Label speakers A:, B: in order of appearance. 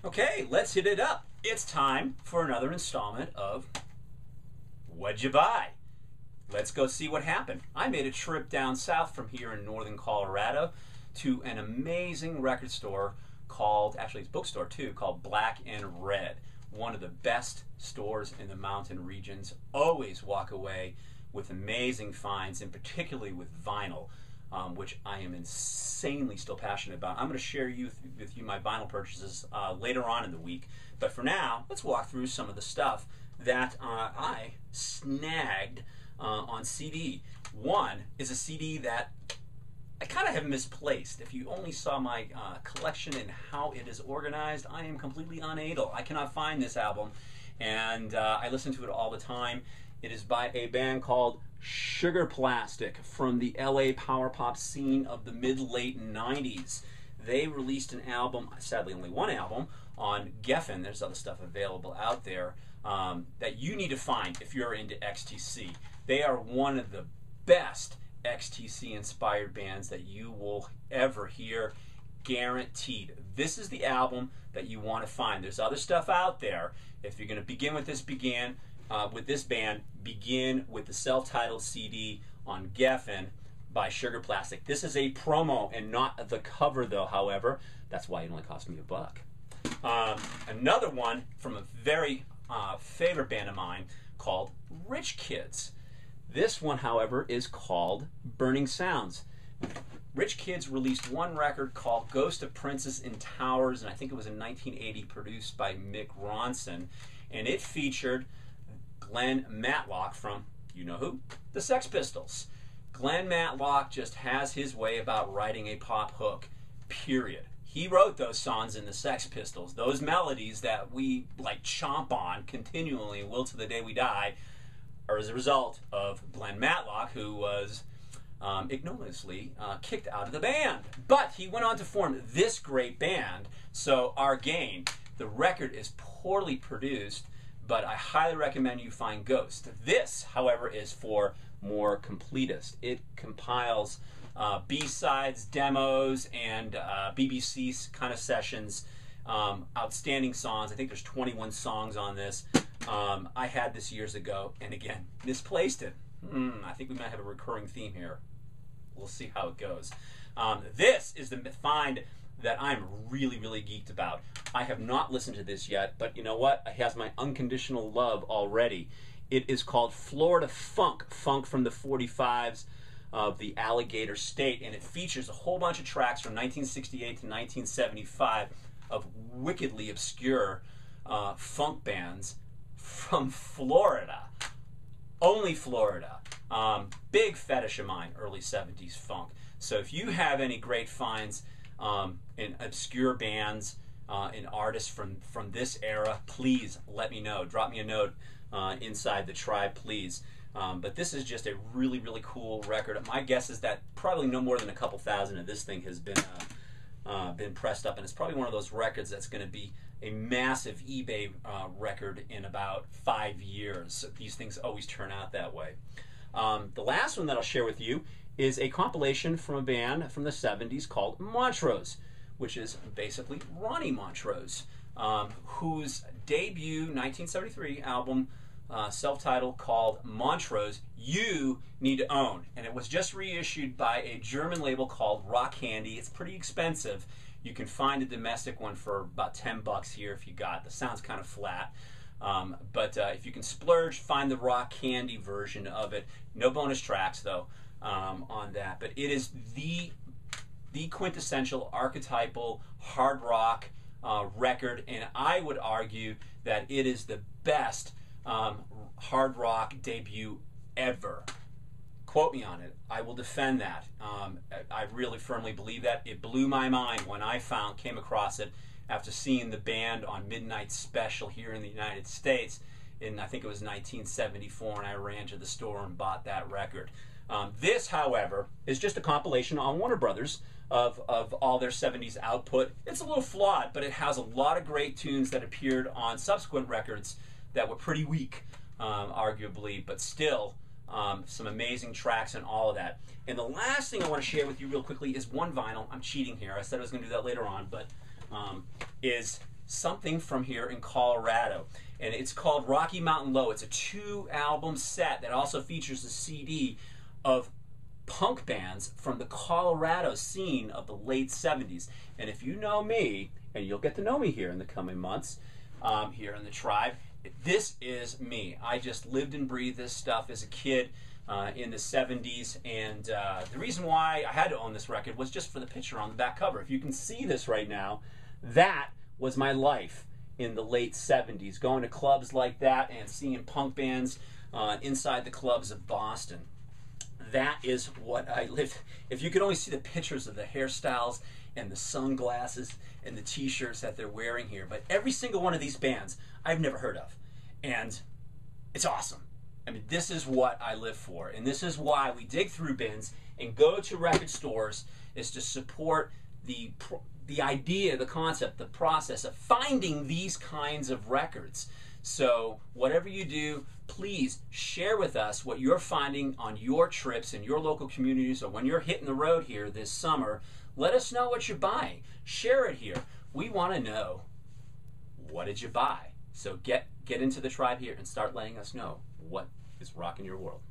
A: Okay, let's hit it up. It's time for another installment of Whaddya Buy. Let's go see what happened. I made a trip down south from here in northern Colorado to an amazing record store called, actually it's a bookstore too, called Black and Red. One of the best stores in the mountain regions. Always walk away with amazing finds, and particularly with vinyl, which I am insanely still passionate about. I'm going to share with you my vinyl purchases later on in the week. But for now, let's walk through some of the stuff that I snagged on CD. One is a CD that I kind of have misplaced. If you only saw my collection and how it is organized, I am completely unable. I cannot find this album, and I listen to it all the time. It is by a band called Sugarplastic from the LA power pop scene of the mid-late 90s. They released an album, sadly only one album, on Geffen. There's other stuff available out there that you need to find if you're into XTC. They are one of the best XTC-inspired bands that you will ever hear, guaranteed. This is the album that you want to find. There's other stuff out there. If you're going to begin with this band, begin with the self-titled CD on Geffen by Sugarplastic. This is a promo and not the cover, though, however. That's why it only cost me $1. Another one from a very favorite band of mine called Rich Kids. This one, however, is called Burning Sounds. Rich Kids released one record called Ghost of Princes in Towers, and I think it was in 1980, produced by Mick Ronson, and it featured Glen Matlock from, you know who? The Sex Pistols. Glen Matlock just has his way about writing a pop hook, period. He wrote those songs in the Sex Pistols. Those melodies that we like chomp on continually and will to the day we die are as a result of Glen Matlock, who was ignominiously kicked out of the band. But he went on to form this great band, so our gain. The record is poorly produced, but I highly recommend you find Ghost. This, however, is for more completists. It compiles B-sides, demos, and BBC kind of sessions. Outstanding songs. I think there's 21 songs on this. I had this years ago, and again, misplaced it. I think we might have a recurring theme here. We'll see how it goes. This is the find that I'm really, really geeked about. I have not listened to this yet, but you know what? It has my unconditional love already. It is called Florida Funk, funk from the 45s of the Alligator State, and it features a whole bunch of tracks from 1968 to 1975 of wickedly obscure funk bands from Florida. Only Florida. Big fetish of mine, early 70s funk. So if you have any great finds in obscure bands, in artists from this era, please let me know. Drop me a note inside the tribe, please. But this is just a really, really cool record. My guess is that probably no more than a couple thousand of this thing has been pressed up, and it's probably one of those records that's going to be a massive eBay record in about 5 years. These things always turn out that way. The last one that I'll share with you is a compilation from a band from the 70s called Montrose, which is basically Ronnie Montrose, whose debut 1973 album, self-titled, called Montrose, You Need to Own. And it was just reissued by a German label called Rock Candy. It's pretty expensive. You can find a domestic one for about $10 here if you got. The sound's kind of flat. But if you can splurge, find the Rock Candy version of it. No bonus tracks, though, on that. But it is the quintessential archetypal hard rock record, and I would argue that it is the best hard rock debut ever. Quote me on it. I will defend that. I really firmly believe that. It blew my mind when I came across it after seeing the band on Midnight Special here in the United States in, I think it was 1974, and I ran to the store and bought that record. This, however, is just a compilation on Warner Brothers of all their 70s output. It's a little flawed, but it has a lot of great tunes that appeared on subsequent records that were pretty weak, arguably, but still some amazing tracks and all of that. And the last thing I want to share with you real quickly is one vinyl. I'm cheating here. I said I was going to do that later on, but is something from here in Colorado, and it's called Rocky Mountain Low. It's a 2-album set that also features a CD of punk bands from the Colorado scene of the late 70s. And if you know me, and you'll get to know me here in the coming months, here in the tribe, this is me. I just lived and breathed this stuff as a kid in the 70s, and the reason why I had to own this record was just for the picture on the back cover. If you can see this right now, that was my life in the late 70s, going to clubs like that and seeing punk bands inside the clubs of Boston. That is what I lived. If you could only see the pictures of the hairstyles and the sunglasses and the t-shirts that they're wearing here. But every single one of these bands I've never heard of. And it's awesome. I mean, this is what I live for. And this is why we dig through bins and go to record stores, is to support the idea, the concept, the process of finding these kinds of records. So whatever you do, please share with us what you're finding on your trips in your local communities, or when you're hitting the road here this summer. Let us know what you're buying. Share it here. We want to know, what did you buy? So get into the tribe here and start letting us know what is rocking your world.